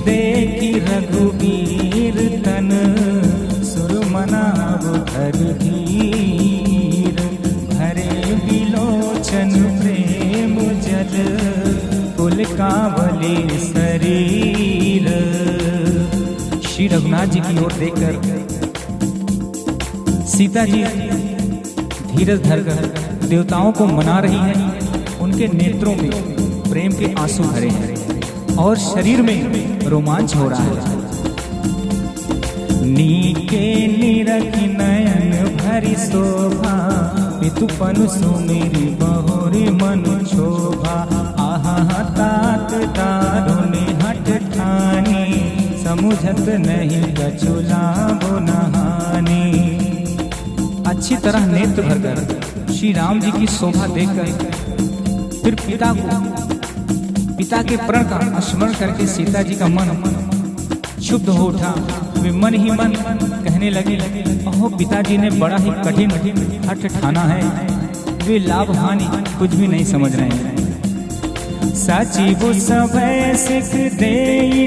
देखी रघुवीर तन सुरमनाव धर धीर भरे बिलोचन प्रेम जल पुलकावले शरीर। श्री रघुनाथ जी की ओर देखकर सीता जी धीरज धरकर देवताओं को मना रही हैं। उनके नेत्रों में प्रेम के आंसू भरे हैं और शरीर में रोमांच हो रहा है। नीके निरखि नयन भरी शोभा पितुपन सुमेरी बहुरी मनु शोभा। आहा तात दारुनि हट ठानी समुझत नहीं कछुला बुनहानी। अच्छी तरह नेत्र भरकर श्री राम जी की शोभा देखकर फिर पिता के प्रण का स्मरण करके सीता जी का मन क्षुब्ध हो उठा। वे मन ही मन कहने लगे, अहो पिताजी ने बड़ा ही कठिन हठ ठाना है, वे लाभ हानि कुछ भी नहीं समझ रहे हैं। सचिव सब सिख दे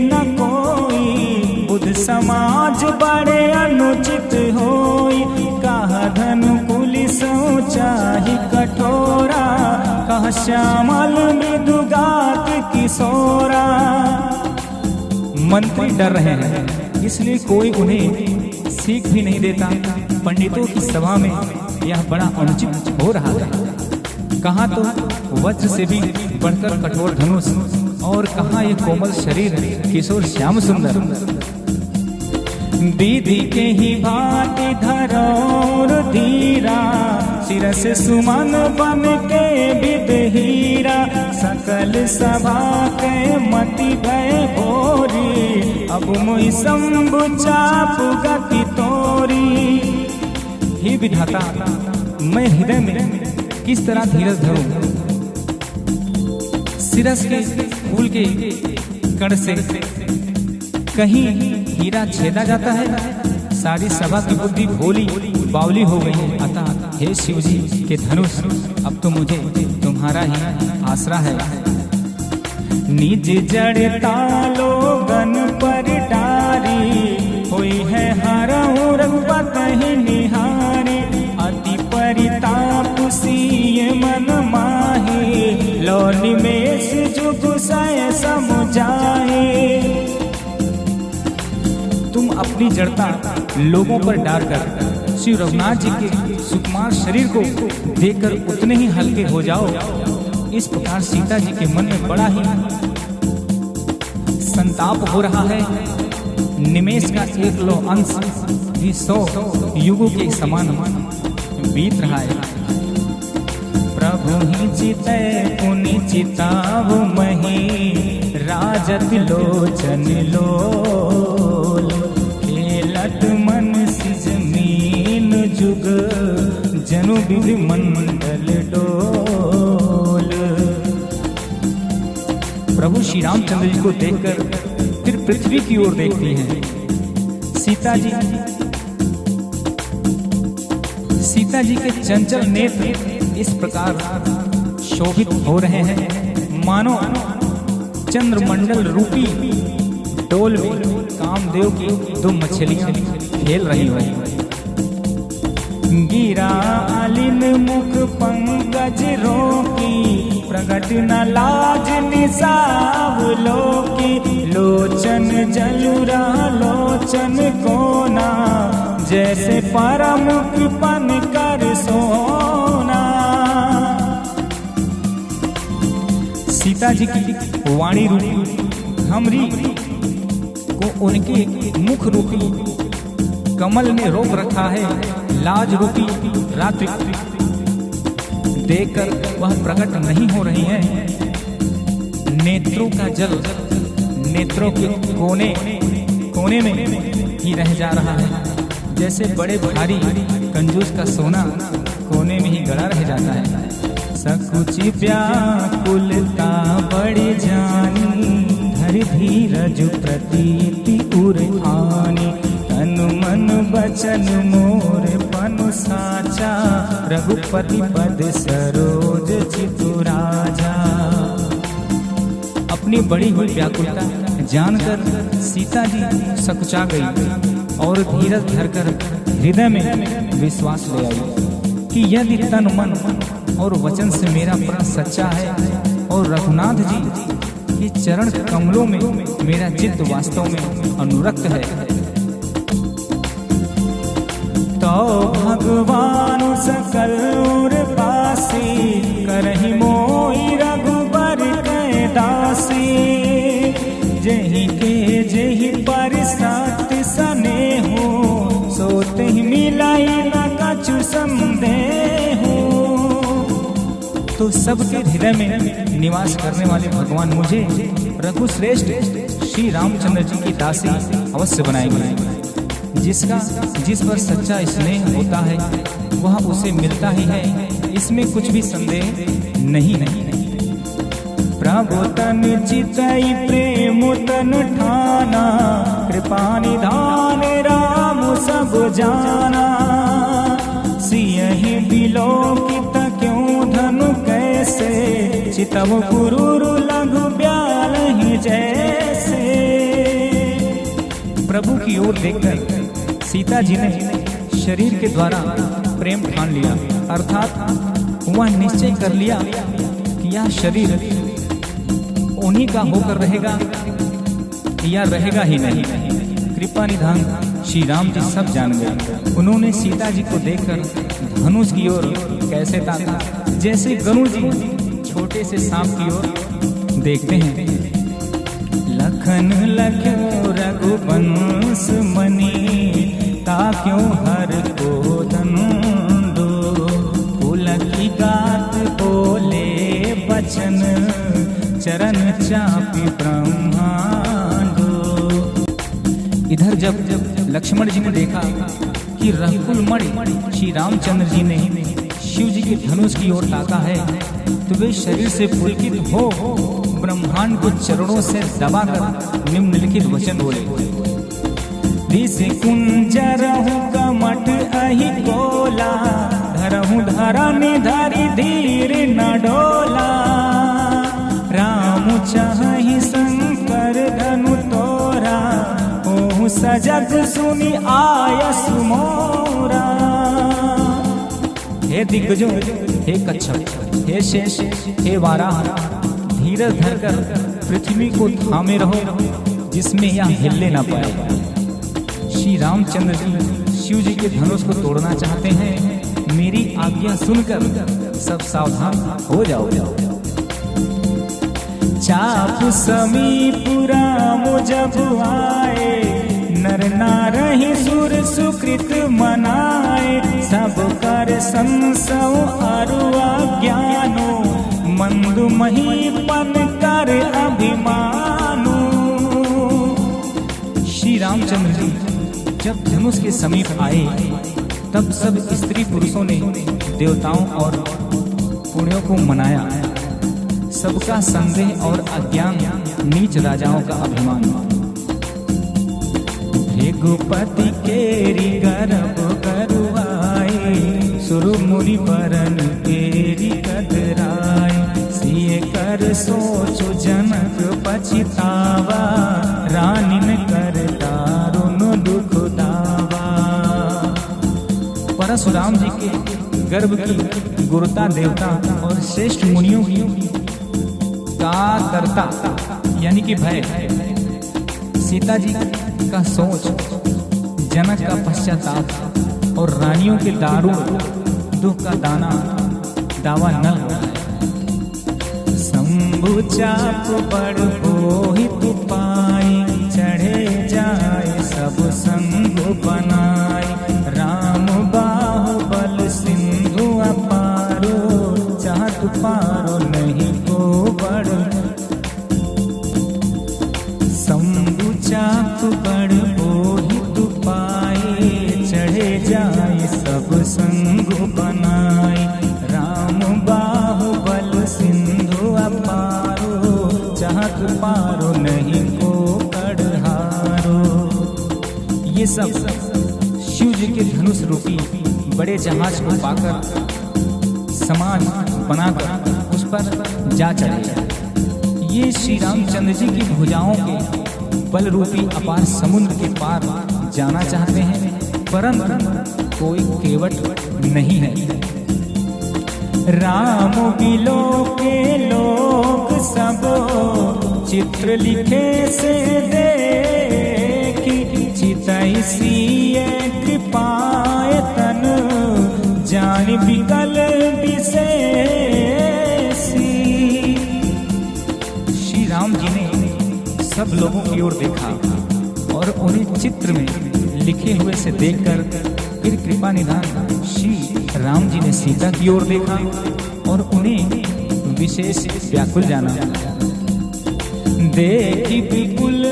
न कोई बुध समाज बड़े अनुचित होई। कहा धनु पुलिस चाही कठोरा कहा श्यामल मृदुगात किशोरा। मंत्री डर रहे हैं इसलिए कोई उन्हें सीख भी नहीं देता। पंडितों की सभा में यह बड़ा अनुचित हो रहा था। कहाँ तो वज्र से भी बढ़कर कठोर धनुष और कहाँ ये कोमल शरीर किशोर श्याम सुंदर। दीदी के ही भांति धरोर धीरा शिरस सुमन बन के विदहीरा। सकल सभा के मति गए भोरी अब मुई शंभु चाप गति तोरी। हे विधाता मैं हृदय में किस तरह धीरज धरूं। शिरस के फूल के कण से कहीं हीरा छेदा जाता है। सारी सभा की बुद्धि भोली बावली हो गई है। अतः हे शिव जी के धनुष अब तो मुझे तुम्हारा ही आसरा है। निज जड़ता लोगन पर डारी होई है हरहु रघुपत ही निहारी। अति परिताप सिय मन माहे लो निमेष जुग सय समुझाए। तुम अपनी जड़ता लोगों पर डालकर श्री रघुनाथ जी के सुकुमार शरीर को देखकर उतने ही हल्के हो जाओ। इस प्रकार सीता जी के मन में बड़ा ही संताप हो रहा है। निमेष का एक लो अंश भी 100 युगों के समान बीत रहा है। प्रभु ही चितै पुनि चिताव मही राजत लोचन लोल। खेलत मन सिजमीन जुग जनु विधि मंडल डोल। प्रभु श्री रामचंद्र जी को देखकर फिर पृथ्वी की ओर देखती हैं। सीता जी के चंचल नेत्र इस प्रकार शोभित हो रहे हैं मानो चंद्रमंडल रूपी डोल में कामदेव की 2 मछलियां खेल रही हैं। गिरा अलिन मुख पंकज रोकी प्रगट न लाज निसाव लोकी। लोचन जलुरा लोचन कोना जैसे परम कृपन कर सोना। सीता जी की वाणी रूपी हमरी को उनके मुख रूपी कमल ने रोक रखा है। लाज रूपी रात्रि देखकर वह प्रकट नहीं हो रही है। नेत्रों का जल नेत्रों के कोने में ही रह जा रहा है। जैसे बड़े भारी कंजूस का सोना कोने में ही गड़ा रह जाता है। सकुचि व्याकुलता बड़ी जानी धरि धीरज प्रतीति उर्हानी। तनु मन बचन मोर पनु साचा रघुपति पद सरोज चितु राजा। अपनी बड़ी हुई व्याकुलता जानकर सीता जी सकुचा गई और धीरज धरकर हृदय में विश्वास ले आई कि यदि तन मन और वचन से मेरा प्रण सच्चा है और रघुनाथ जी के चरण कमलों में मेरा चित्त वास्तव में अनुरक्त है, तो भगवान सकल और पासी करहि मोहि रघुबर कै दासी। जेहि के जेहि पर साथ सने हो सोते ही मिलाई न कछु संदेह हो। तो सबके हृदय में निवास करने वाले भगवान मुझे रघुश्रेष्ठ श्री रामचंद्र जी की दासी अवश्य बनाएंगे। जिस पर सच्चा स्नेह होता है वह उसे मिलता ही है, इसमें कुछ भी संदेह नहीं। प्रभु तन चितई प्रेम तन ठाना, कृपा निधान राम सब जाना। सियहि बिलोकित क्यों धनु कैसे, चितव गुरु लघु ब्यालहि जैसे। प्रभु की ओर देखकर सीता जी ने शरीर के द्वारा प्रेम ठान लिया, अर्थात वह निश्चय कर लिया कि यह शरीर उन्हीं का होकर रहेगा या रहेगा ही नहीं। कृपा निधान श्री राम जी सब जान गए। उन्होंने सीता जी को देखकर धनुष की ओर कैसे ताका, जैसे गरुड़ जी छोटे से सांप की ओर देखते हैं। लखन लख्यो रघुवंश मणि, ताक्यों हर को धनुंदो। पुलकी गात बोले बचन, चरण चापी ब्रह्मांडो। इधर जब लक्ष्मण जी ने देखा कि रघुकुल मणि श्री रामचंद्र जी ने शिव जी के धनुष की ओर ताका है, तो वे शरीर से पुलकित हो ब्रह्मांड को चरणों से दबाकर निम्नलिखित वचन बोले। दिस कुंजरहु कमठ अहि कोला, धरहु धरनि धरि धीर न डोला। राम चाहि शंकर धनु तोरा, ओहु सजग सुनि आयस मोरा। हे दिग्गजो, हे कच्छप, हे शेष, हे वाराह, धीरज धरकर पृथ्वी को थामे रहो, जिसमें यह हिले न पाए। श्री रामचंद्र जी शिव जी के धनुष को तोड़ना चाहते हैं, मेरी आज्ञा सुनकर सब सावधान हो जाओ। चाप समीप राम जब आए, नर नारहि सुर सुकृत मनाए। सब कर संसव अरु अज्ञानो, मंदु महीपन कर अभिमानो। श्री रामचंद्र जी जब धनुष के समीप आए, तब सब स्त्री पुरुषों ने देवताओं और पुण्यों को मनाया। सबका संदेह और अज्ञान, नीच राजाओं का अभिमान। रघुपति केरी गर्भ करुआए, सुरु मुनि बरन केरी कतराए। सिय कर सोचु जनक पछतावा, रानिन कर दारुण दुख दावा। परशुराम जी के गर्भ की गुरुता देवता और श्रेष्ठ मुनियों की का करता यानी कि भय, सीता जी का सोच, जनक का पश्चाताप और रानियों के दारुण दुख का दावा न हो। शंभु चाप बड़ मोहित पाई, चढ़े जाए सब संग बनाए। राम बाहुबल सिंधु अपारो, चाहत पारो नहीं को बड़। शंभु चाप बड़ मोहित पाए, चढ़े जाए सब संग बनाए। राम बाहुबल सिंधु अपारो, चाहत पारो नहीं को कड़हारो। ये सब शिव जी के धनुष रूपी बड़े जहाज को पाकर समान बनाकर उस पर जा चढ़े। ये श्री रामचंद्र जी की भुजाओं के बल रूपी अपार समुद्र के पार जाना चाहते हैं, परंतु कोई केवट नहीं है। राम बिलो के लोग सब चित्र लिखे से देखी, चितई सी एक पाए तन जान बिकल विशेषी। श्री राम जी ने सब लोगों की ओर देखा और उन्हें चित्र में लिखे हुए से देखकर फिर कृपा निधान श्री राम जी ने सीता की ओर देखा और उन्हें विशेष व्याकुल जाना। देखी बिकुल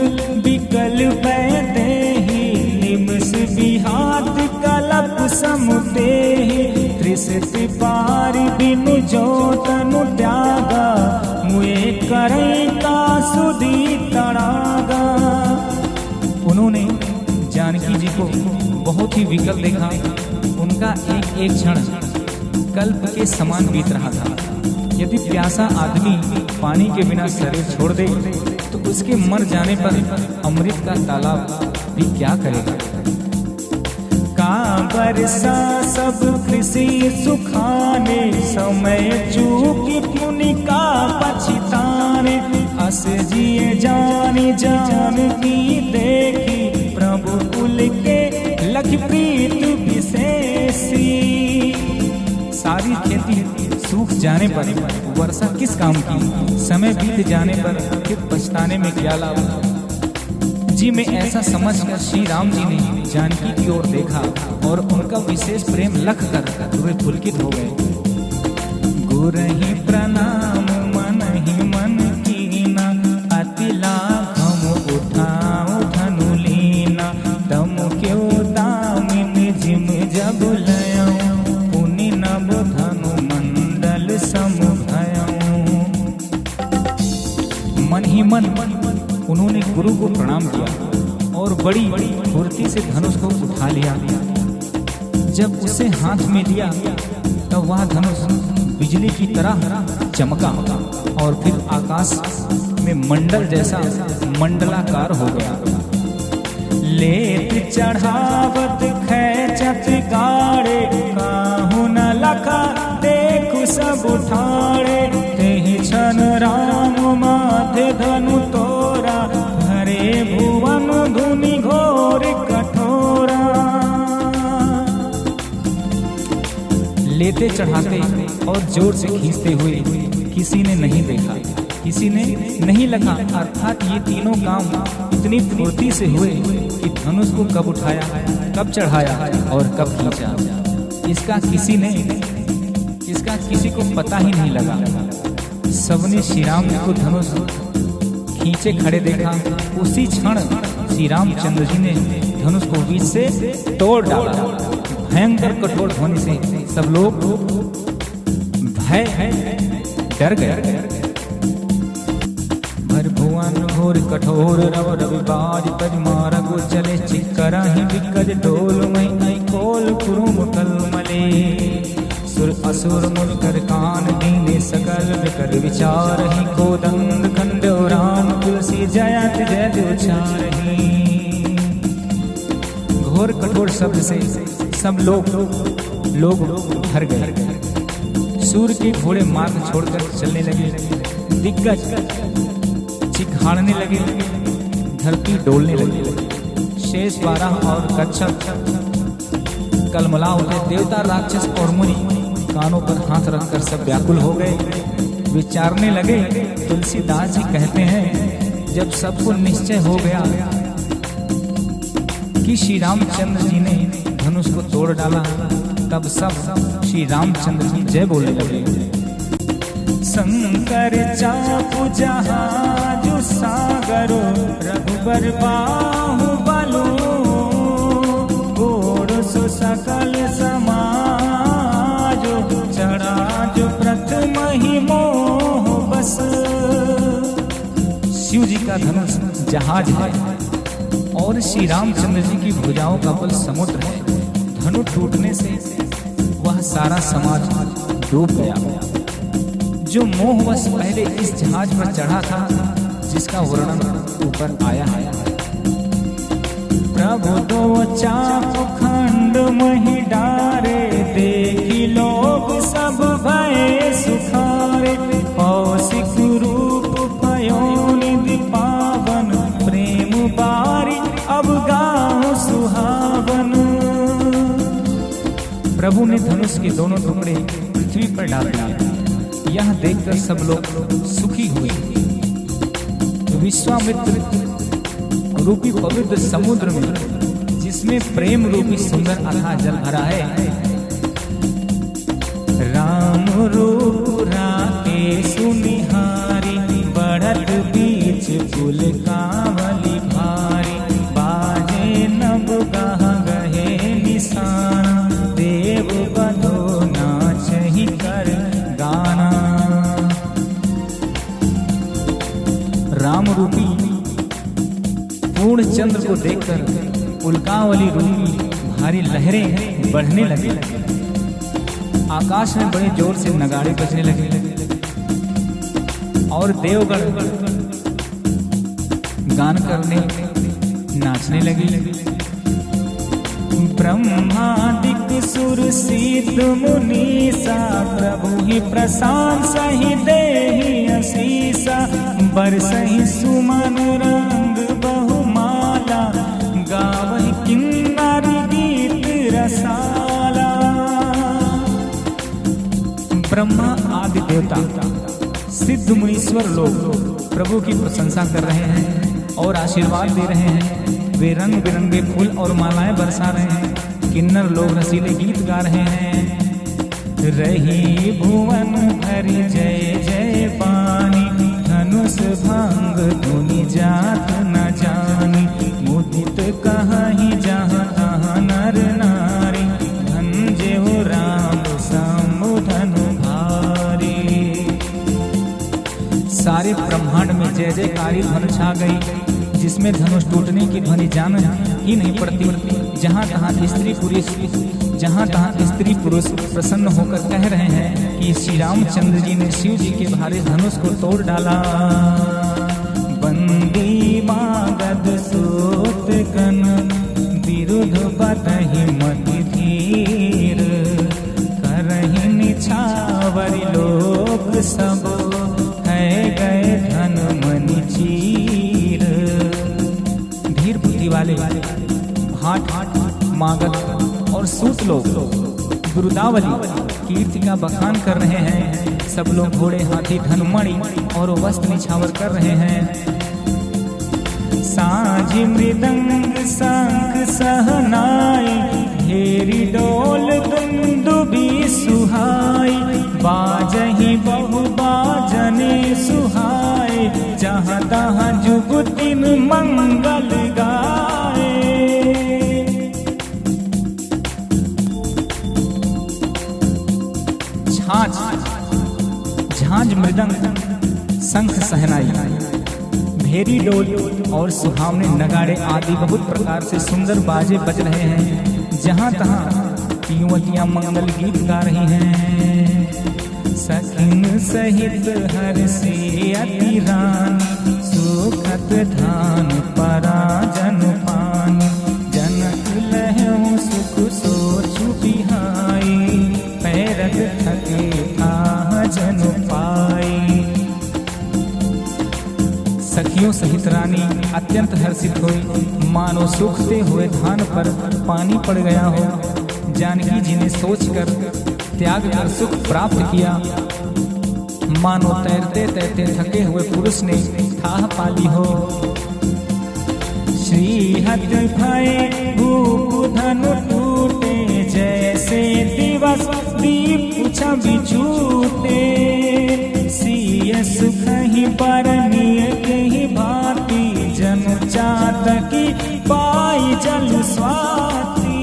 बिकल देहि, निमस बिहात कलप समुते, त्रिशति पार बिनु जो तनु त्यागा, मुए करई का सुधी तड़ागा। उन्होंने जानकी जी को बहुत ही विकल देखा। उनका एक एक क्षण कल्प के समान बीत रहा था। यदि प्यासा आदमी पानी के बिना शरीर छोड़ दे तो उसके मर जाने पर अमृत का तालाब भी क्या करेगा। का बरसा सब कृषि सुखाने, समय चूकी पुनि का पछिताने, अस जिए जानी जान की देखी, प्रभु कुल के लख प्रीत विशेषी। सारी खेती सूख जाने पर वर्षा किस काम की, समय बीत जाने पर फिर पछताने में क्या लाभ। जी में ऐसा समझकर श्री राम जी ने जानकी की ओर देखा और उनका विशेष प्रेम लख कर वे पुलकित हो गए। गुरहि प्रणाम मन ही मन कीना, अति लाघम उठाओ धनु लीना, दम क्यों दामिन जिम जब लयो, पुनि नभ धनु मंडल समुभयो। मन ही मन उन्होंने गुरु को प्रणाम किया और बड़ी फुर्ती से धनुष को उठा लिया। जब उसे हाथ में लिया तब वह धनुष बिजली की तरह चमका और फिर आकाश में मंडल जैसा मंडलाकार हो गया। लेत चढ़ावत खैचत गाड़े, काहू न लखा देखु सब उठाड़े, तेहि क्षण राम माथे धनु तोरा, भरे भुवन धुनि घोर कठोरा। लेते चढ़ाते और जोर से खींचते हुए किसी ने नहीं देखा, किसी ने नहीं लगा। अर्थात ये तीनों काम इतनी फुर्ती से हुए कि धनुष को कब उठाया, कब चढ़ाया और कब खींचा, इसका किसी को पता ही नहीं लगा। सबने श्री राम को धनुष खींचे खड़े देखा। उसी क्षण श्री रामचंद्र जी ने धनुष को बीच से तोड़ डाला। भयंकर कठोर ध्वनि से सब लोग भय डर गए। भुवन घोर कठोर रव रविबाज परिमार गो चले, चिकरहि विकज डोल मई कोल कुरुम कलमले, सुर असुर मुन कर कान दीने सकल विकल विचार ही, कोदंड खंडो राम तुलसी जयत जय उचारहि। घोर कठोर शब्द से सब लोग भर गए। सूर्य के घोड़े मार्ग छोड़कर चलने लगे, दिग्गज चिघाड़ने लगे, धरती डोलने लगी। शेष 12 और कच्छप कलमला उठे। देवता राक्षस और मुनि कानों पर हाथ रखकर सब व्याकुल हो गए, विचारने लगे। तुलसीदास जी कहते हैं जब सबको निश्चय हो गया कि श्री रामचंद्र जी ने धनुष को तोड़ डाला, तब सब श्री रामचंद्र जी जय बोलने लगे। शंकर चापु जहाजु सागरो, रघुबर बाहुबलो, घोर सो सकल समाजो, चढ़ा जो प्रथम ही मोह बस। शिव जी का धनुष जहाज है और श्री रामचंद्र जी की भुजाओं का बल समुद्र है। धनु टूटने से वह सारा समाज डूब गया। जो मोहवश पहले इस जहाज पर चढ़ा था जिसका वर्णन ऊपर आया है। प्रभु दो चाप खंड मही डारे, देखी लोग सब भय सुखारे। कौशिक रूप पयोनिधि पावन, प्रेम बारी अब गाँव सुहावन। प्रभु ने धनुष के दोनों टुकड़े पृथ्वी पर डाल दिए। यह देखकर सब लोग सुखी हुए। विश्वामित्र रूपी पवित्र समुद्र में, जिसमें प्रेम रूपी सुंदर अथाह जल भरा है, राम रूप राकेश निहारी। बढ़त बीच फूल कांवली भारी, बाजे नभ गाह गहे निशाना। देव बधो नाचहि कर गाना। राम रूपी पूर्ण चंद्र को देखकर उल्कावली रूपी भारी लहरें बढ़ने लगे। आकाश में बड़े जोर से नगाड़े बजने लगे और देवगण गान करने नाचने लगे। ब्रह्मादिक सुर सिद्ध मुनीसा, प्रभु ही प्रसाद सही देहि असीसा। बरसहि सुमन रंग बहुमाला, गावहि किन्नर गीत रसाला। ब्रह्मा आदि देवता, सिद्ध मुनीश्वर लोग प्रभु की प्रशंसा कर रहे हैं और आशीर्वाद दे रहे हैं। वे रंग बिरंगे फूल और मालाएं बरसा रहे हैं। किन्नर लोग रसीले गीत गा रहे हैं। रही भुवन भरी जय जय पानी, धनुष भंग धुनि जात न जानी। मुदित कहीं जहाँ तहाँ नर नारी, धन्य हो राम समुधनु भारी। सारे ब्रह्मांड में जय जयकारी ध्वनि छा गई, जिसमें धनुष टूटने की ध्वनि जान ही नहीं पड़ती। जहाँ तहाँ स्त्री पुरुष प्रसन्न होकर कह रहे हैं कि श्री रामचंद्र जी ने शिव जी के भारे धनुष को तोड़ डाला। बंदी मागध सोत कन, विरुद्ध बतहि मति धीर। करहि निछावरि लोक सब, है गए धन मनि चीर। धीर बुद्धि वाले भाट मागध और सूत लोग गुरुदावली कीर्ति का बखान कर रहे हैं। सब लोग घोड़े हाथी धनमणि और वस्त्र निछावर कर रहे हैं। साज मृदंग शंख सहनाई, घेरी डोल दुंदुभी सुहाई। बाजहि बहु बाजने सुहाए, जहाँ तहाँ जुगुतिन मंगल गाए। झांझ मृदंग शंख सहनाई, भेरी डोल और सुहावने नगाड़े आदि बहुत प्रकार से सुंदर बाजे बज रहे हैं। जहाँ तहाँ युवतियाँ मंगल गीत गा रही हैं। सखिन सहित हर से अति रानी, सुखत धान पराजन पानी। जनक लहु सुख सोचु बिहाई, पैरत थके आह जन पाई। सखियों सहित रानी अत्यंत हर्षित हुई, मानो सूखते हुए धान पर पानी पड़ गया हो। जानकी जी ने सोचकर त्याग कर सुख प्राप्त किया, मानो तैरते तैरते थके हुए पुरुष ने थाह पाली हो। श्रीहत भय भूप धनु टूटे, जैसे दिवस दीप छवि छूटे। सिय सुख ही बरनिय कही भांति, जनु चातकी पाई जल स्वाति।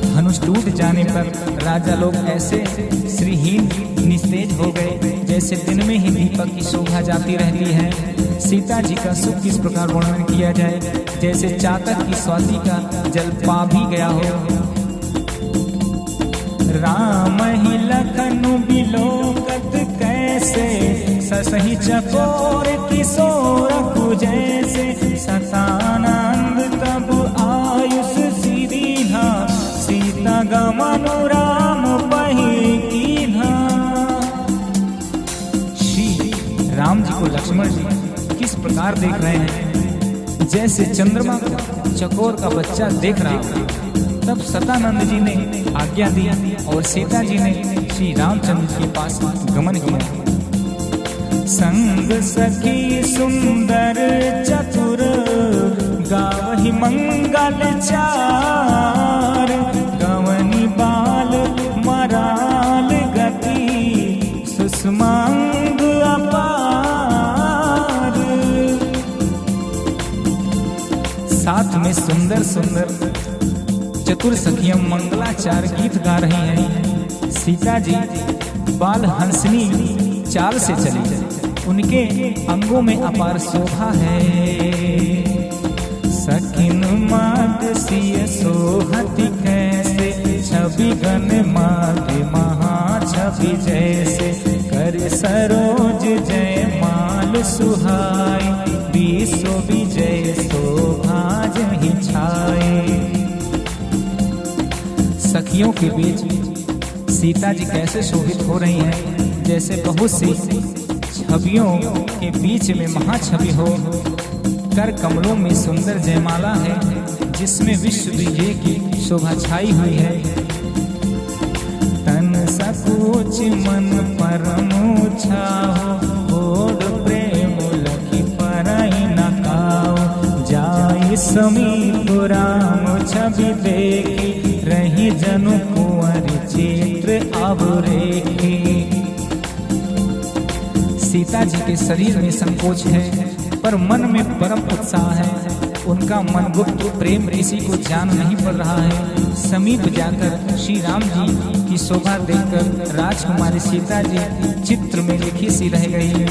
धनुष टूट जाने पर राजा लोग ऐसे श्रीहीन निस्तेज हो गए, जैसे दिन में ही दीपक की शोभा जाती रहती है। सीता जी का सुख किस प्रकार वर्णन किया जाए, जैसे चातक की स्वाति का जल पा भी गया हो। राम ही लखन बिलोकत कैस सही चकोर किशोर को जैसे सतानंद तब आयुष सीधा सीता गमन राम पही कीन्हा। श्री राम जी को लक्ष्मण जी किस प्रकार देख रहे हैं, जैसे चंद्रमा को चकोर का बच्चा देख रहा हो। तब सतानंद जी ने आज्ञा दी और सीता जी ने श्री रामचंद्र के पास गमन किया। संग सखी सुंदर चतुर गावहि मंगल चार, गवनि बाल मराल गति सुषमांग अपार। साथ में सुंदर सुंदर चतुर सखियां मंगलाचार गीत गा रही हैं। सीता जी बाल हंसनी चाल से चली, उनके अंगों में अपार शोभा है। सखिन मात सिय सोहति कैसे, छवि गन मात महा छवि जैसे, कर सरोज जय माल सुहाई, बीसो विजय शोभा जहि छाए। सखियों के बीच सीता जी कैसे शोभित हो रही हैं, जैसे बहुत सी छवियों के बीच में महाछवि हो। कर कमलों में सुंदर जयमाला है, जिसमें विश्व विजय की शोभा छाई हुई है। तन सकोच मन परम छाओ, ओड प्रेम लखी परई न काओ, जाय समीप राम छवि देखी, रही जनु कुंवर चित्र अब रेखी। सीता जी के शरीर में संकोच है, पर मन में परम उत्साह है। उनका मन गुप्त प्रेम किसी को जान नहीं पड़ रहा है। समीप जाकर श्री राम जी की शोभा देखकर राजकुमारी सीता जी चित्र में लिखी सी रह गई।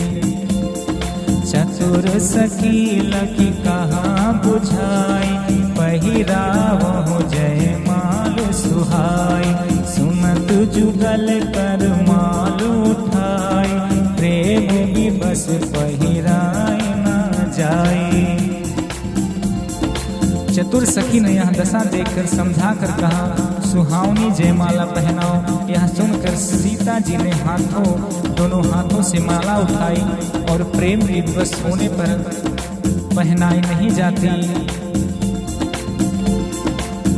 चतुर सखी लखी कहाँ बुझाई, पहिरावहु जय माल सुहाई, सुनत जुगल कर माल उठाई, प्रेम विवश पहिराई न जाई। चतुर सखी ने यह दशा देखकर समझा कर कहा, सुहावनी जयमाला पहनाओ। यह सुनकर सीता जी ने दोनों हाथों से माला उठाई और प्रेम विवश होने पर पहनाई नहीं जाती।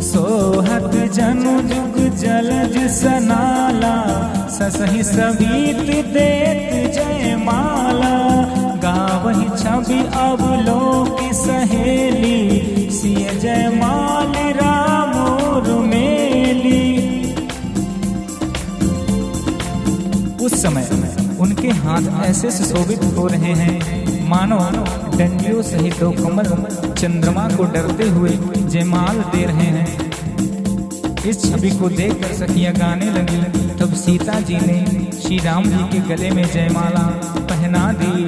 सोहत जनु जुग जलज सनाला, ससहि सवीत देत जयमाला, गावहि छवि अवलोक सहेली, सिय जयमाल राम मेली। उस समय उनके हाथ ऐसे सुशोभित हो रहे हैं, मानो डंडियों सहित दो कमल चंद्रमा को डरते हुए जयमाल दे रहे हैं। इस छवि को देखकर सखियां गाने लगी। तब सीता जी ने श्री राम जी के गले में जयमाला पहना दी।